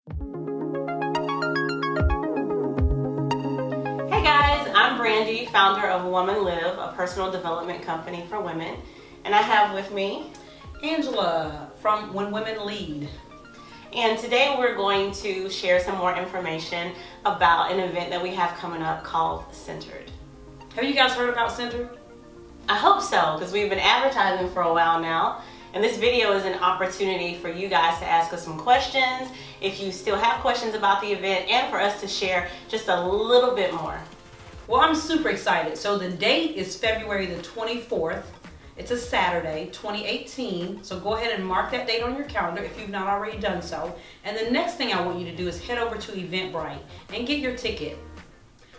Hey guys, I'm Brandy, founder of Woman Live, a personal development company for women. And I have with me Angela from When Women Lead. And today we're going to share some more information about an event that we have coming up called Centered. Have you guys heard about Centered? I hope so, because we've been advertising for a while now. And this video is an opportunity for you guys to ask us some questions, if you still have questions about the event, and for us to share just a little bit more. Well, I'm super excited. So the date is February the 24th. It's a Saturday, 2018. So go ahead and mark that date on your calendar if you've not already done so. And the next thing I want you to do is head over to Eventbrite and get your ticket.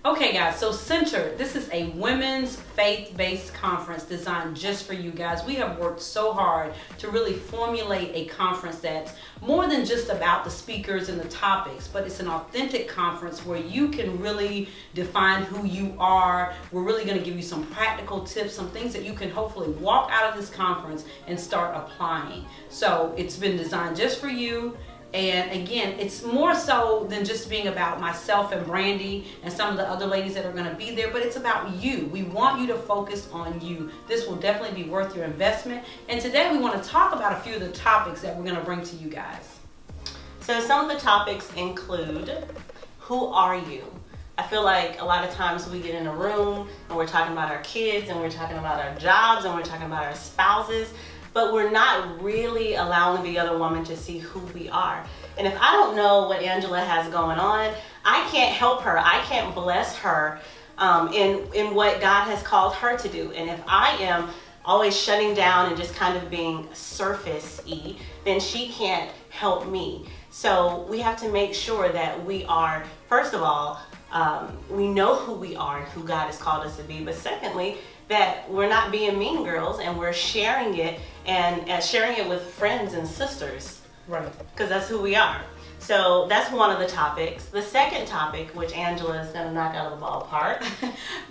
Okay guys, so Centered, this is a women's faith-based conference designed just for you guys. We have worked so hard to really formulate a conference that's more than just about the speakers and the topics, but it's an authentic conference where you can really define who you are. We're really going to give you some practical tips, some things that you can hopefully walk out of this conference and start applying. So it's been designed just for you. And again, it's more so than just being about myself and Brandy and some of the other ladies that are going to be there, but it's about you. We want you to focus on you. This will definitely be worth your investment. And today we want to talk about a few of the topics that we're going to bring to you guys. So some of the topics include, who are you? I feel like a lot of times we get in a room and we're talking about our kids and we're talking about our jobs and we're talking about our spouses, but we're not really allowing the other woman to see who we are. And if I don't know what Angela has going on, I can't help her. I can't bless her in what God has called her to do. And if I am always shutting down and just kind of being surface-y, then she can't help me. So we have to make sure that we are, first of all, we know who we are and who God has called us to be. But secondly, that we're not being mean girls and we're sharing it and sharing it with friends and sisters. Right. Because that's who we are. So that's one of the topics. The second topic, which Angela is going to knock out of the ballpark.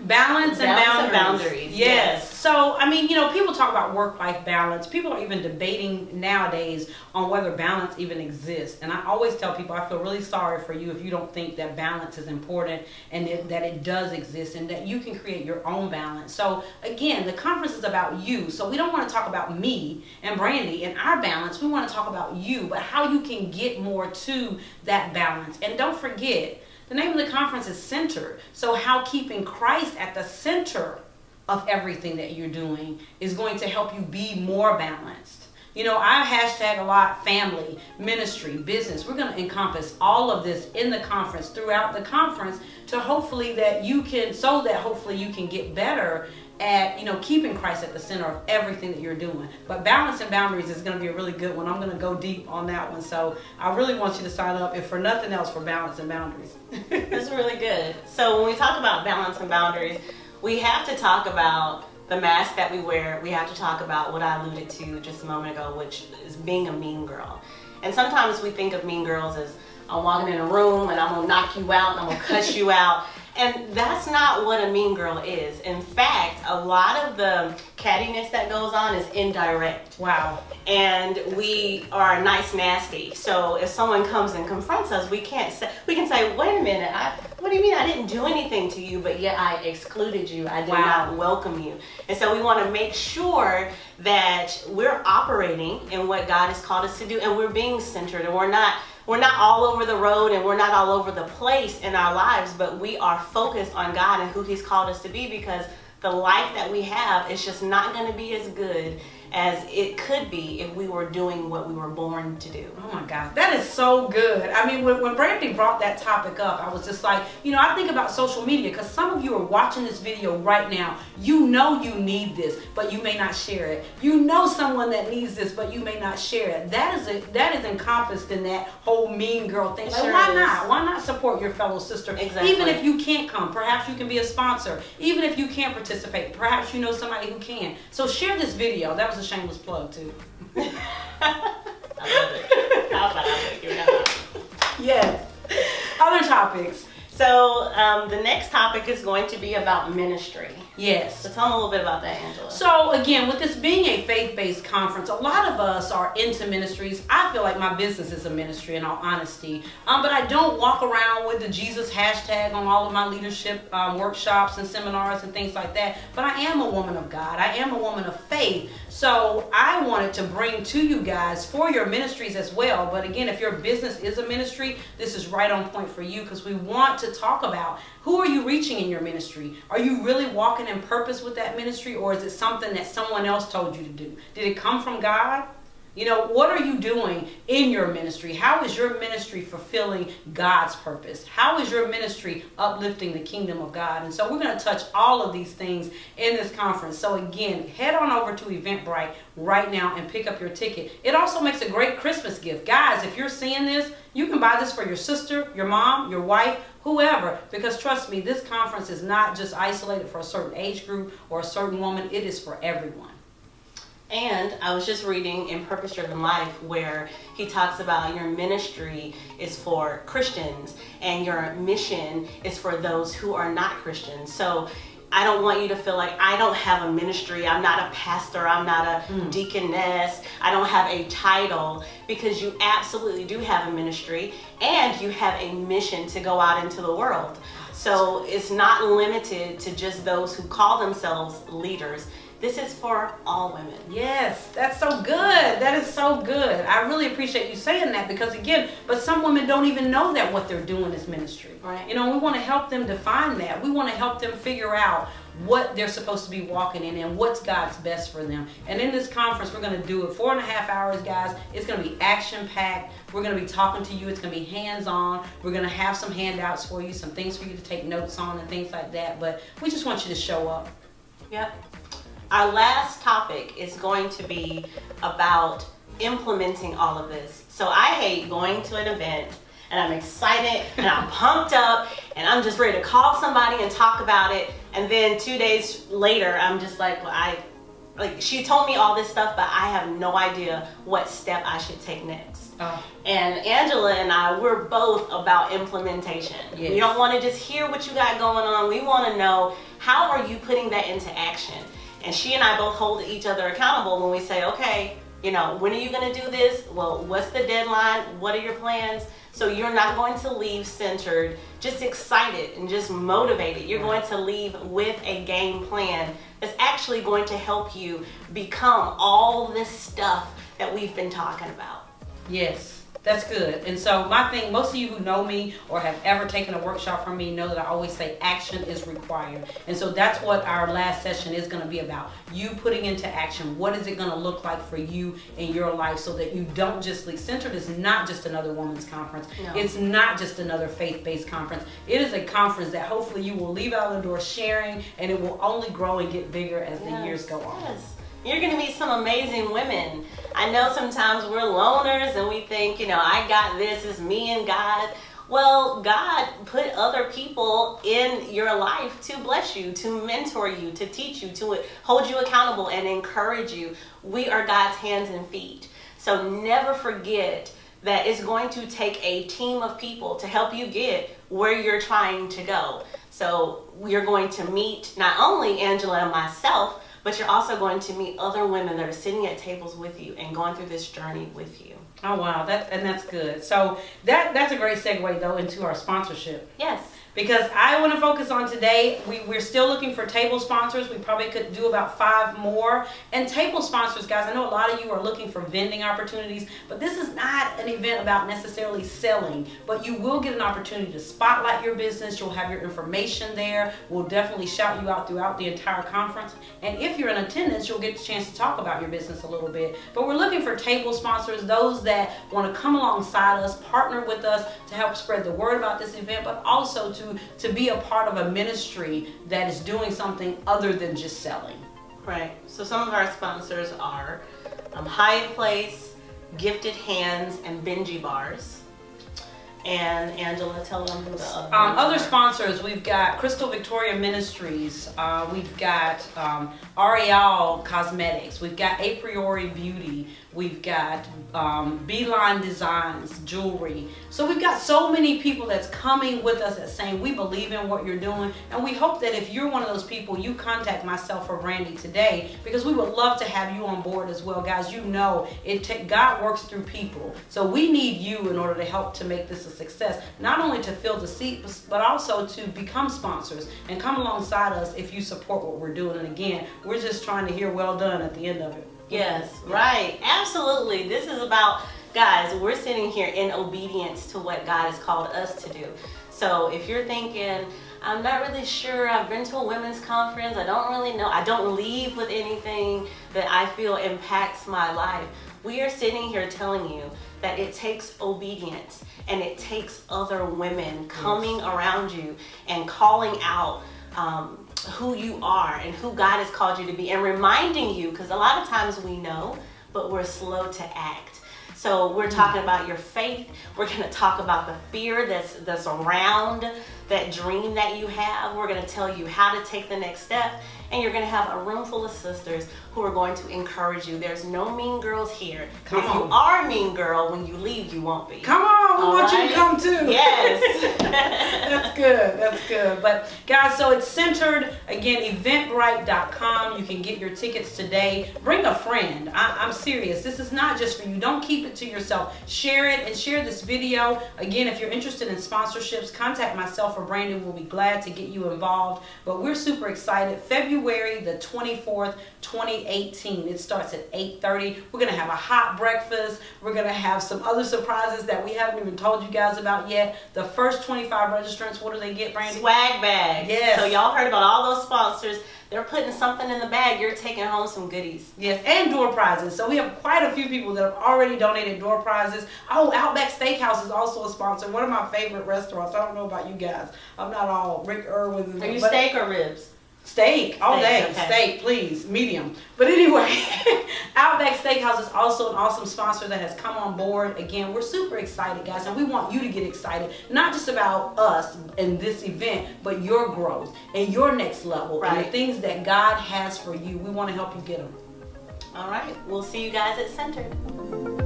Balance and boundaries. Yes. So, I mean, people talk about work-life balance. People are even debating nowadays on whether balance even exists. And I always tell people I feel really sorry for you if you don't think that balance is important and that it does exist and that you can create your own balance. So, again, the conference is about you. So we don't want to talk about me and Brandy and our balance. We want to talk about you, but how you can get more to that balance. And don't forget, the name of the conference is Centered. So how keeping Christ at the center of everything that you're doing is going to help you be more balanced. I hashtag a lot family, ministry, business. We're going to encompass all of this in the conference, throughout the conference, to hopefully you can get better at keeping Christ at the center of everything that you're doing. But balance and boundaries is going to be a really good one. I'm going to go deep on that one. So I really want you to sign up, if for nothing else, for balance and boundaries. That's really good. So when we talk about balance and boundaries, we have to talk about the mask that we wear. We have to talk about what I alluded to just a moment ago, which is being a mean girl. And sometimes we think of mean girls as, I'm walking in a room and I'm going to knock you out and I'm going to cuss you out. And that's not what a mean girl is. In fact, a lot of the cattiness that goes on is indirect. Wow. And we are nice nasty. So if someone comes and confronts us, we can say, wait a minute, what do you mean I didn't do anything to you, but yet I excluded you, I did not welcome you. And so we want to make sure that we're operating in what God has called us to do, and we're being centered, and we're not all over the road and we're not all over the place in our lives, but we are focused on God and who He's called us to be, because the life that we have is just not going to be as good as it could be if we were doing what we were born to do. Oh my God, that is so good. I mean, when Brandy brought that topic up, I was just like, I think about social media, because some of you are watching this video right now. You know you need this, but you may not share it. You know someone that needs this, but you may not share it. That is encompassed in that whole mean girl thing. Like, why not? Why not support your fellow sister? Exactly. Even if you can't come, perhaps you can be a sponsor. Even if you can't participate, perhaps you know somebody who can. So share this video. That was a shameless plug too. I love it. How about I think you're not? Yes. Other topics. So the next topic is going to be about ministry. Yes. So tell them a little bit about that, Angela. So again, with this being a faith-based conference, a lot of us are into ministries. I feel like my business is a ministry, in all honesty. But I don't walk around with the Jesus hashtag on all of my leadership workshops and seminars and things like that. But I am a woman of God. I am a woman of faith. So I wanted to bring to you guys for your ministries as well. But again, if your business is a ministry, this is right on point for you, because we want to talk about who are you reaching in your ministry? Are you really walking in purpose with that ministry, or is it something that someone else told you to do? Did it come from God? You know, what are you doing in your ministry? How is your ministry fulfilling God's purpose? How is your ministry uplifting the kingdom of God? And so we're going to touch all of these things in this conference. So again, head on over to Eventbrite right now and pick up your ticket. It also makes a great Christmas gift. Guys, if you're seeing this, you can buy this for your sister, your mom, your wife, whoever, because trust me, this conference is not just isolated for a certain age group or a certain woman. It is for everyone. And I was just reading in Purpose Driven Life where he talks about your ministry is for Christians and your mission is for those who are not Christians. So I don't want you to feel like I don't have a ministry. I'm not a pastor. I'm not a deaconess. I don't have a title, because you absolutely do have a ministry and you have a mission to go out into the world. So it's not limited to just those who call themselves leaders. This is for all women. Yes, that's so good. That is so good. I really appreciate you saying that, because again, but some women don't even know that what they're doing is ministry. Right. You know, we want to help them define that. We want to help them figure out what they're supposed to be walking in and what's God's best for them. And in this conference, we're going to do it 4.5 hours, guys. It's going to be action-packed. We're going to be talking to you. It's going to be hands-on. We're going to have some handouts for you, some things for you to take notes on and things like that. But we just want you to show up. Yep. Our last topic is going to be about implementing all of this. So I hate going to an event and I'm excited and I'm pumped up and I'm just ready to call somebody and talk about it. And then 2 days later, I'm just like, well, she told me all this stuff, but I have no idea what step I should take next. Oh. And Angela and I, we're both about implementation. Yes. We don't want to just hear what you got going on. We want to know, how are you putting that into action? And she and I both hold each other accountable when we say, okay, you know, when are you going to do this? Well, what's the deadline? What are your plans? So you're not going to leave centered, just excited and just motivated. You're going to leave with a game plan that's actually going to help you become all this stuff that we've been talking about. Yes. That's good. And so my thing, most of you who know me or have ever taken a workshop from me know that I always say action is required. And so that's what our last session is going to be about. You putting into action. What is it going to look like for you in your life, so that you don't just leave. Centered is not just another women's conference. No. It's not just another faith-based conference. It is a conference that hopefully you will leave out the door sharing, and it will only grow and get bigger as the years go on. Yes. You're going to meet some amazing women. I know sometimes we're loners and we think, you know, I got this, it's me and God. Well, God put other people in your life to bless you, to mentor you, to teach you, to hold you accountable and encourage you. We are God's hands and feet. So never forget that it's going to take a team of people to help you get where you're trying to go. So you're going to meet not only Angela and myself, but you're also going to meet other women that are sitting at tables with you and going through this journey with you. Oh, wow. That's good. So that's a great segue, though, into our sponsorship. Yes. Because I want to focus on today, we're still looking for table sponsors. We probably could do about 5 more. And table sponsors, guys, I know a lot of you are looking for vending opportunities, but this is not an event about necessarily selling, but you will get an opportunity to spotlight your business. You'll have your information there. We'll definitely shout you out throughout the entire conference. And if you're in attendance, you'll get the chance to talk about your business a little bit. But we're looking for table sponsors, those that want to come alongside us, partner with us to help spread the word about this event, but also to be a part of a ministry that is doing something other than just selling. Right. So some of our sponsors are Hyatt Place, Gifted Hands, and Benji Bars. And Angela, tell them who the other sponsors. We've got Crystal Victoria Ministries. We've got Ariel Cosmetics. We've got A Priori Beauty. We've got Beeline Designs Jewelry. So we've got so many people that's coming with us that's saying we believe in what you're doing, and we hope that if you're one of those people, you contact myself or Brandy today, because we would love to have you on board as well, guys. You know, God works through people, so we need you in order to help to make this a success. Not only to fill the seat, but also to become sponsors and come alongside us if you support what we're doing. And again, we're just trying to hear well done at the end of it. Yes, right. Absolutely. This is about, guys, we're sitting here in obedience to what God has called us to do. So if you're thinking, I'm not really sure, I've been to a women's conference, I don't really know, I don't leave with anything that I feel impacts my life, we are sitting here telling you that it takes obedience, and it takes other women coming around you and calling out who you are and who God has called you to be, and reminding you, because a lot of times we know, but we're slow to act. So we're talking about your faith. We're going to talk about the fear that's around that dream that you have. We're going to tell you how to take the next step. And you're going to have a room full of sisters who are going to encourage you. There's no mean girls here. If you are a mean girl, when you leave, you won't be. Come on, we want you to come too. Yes. That's good. That's good. But guys, so it's centered, again, eventbrite.com. You can get your tickets today. Bring a friend. I'm serious. This is not just for you. Don't keep it to yourself. Share it and share this video. Again, if you're interested in sponsorships, contact myself or Brandon. We'll be glad to get you involved. But we're super excited. February the 24th, 2018. It starts at 8:30. We're going to have a hot breakfast. We're going to have some other surprises that we haven't even told you guys about yet. The first 25 registrants, what do they get, Brandy? Swag bags. Yes. So y'all heard about all those sponsors. They're putting something in the bag. You're taking home some goodies. Yes, and door prizes. So we have quite a few people that have already donated door prizes. Oh, Outback Steakhouse is also a sponsor. One of my favorite restaurants. I don't know about you guys. I'm not all Rick Irwin. Are you steak or ribs? Steak all day. Okay. Steak, please, medium. But anyway, Outback Steakhouse is also an awesome sponsor that has come on board. Again, we're super excited, guys, and we want you to get excited, not just about us and this event, but your growth and your next level, and the things that God has for you. We want to help you get them. All right. We'll see you guys at Center.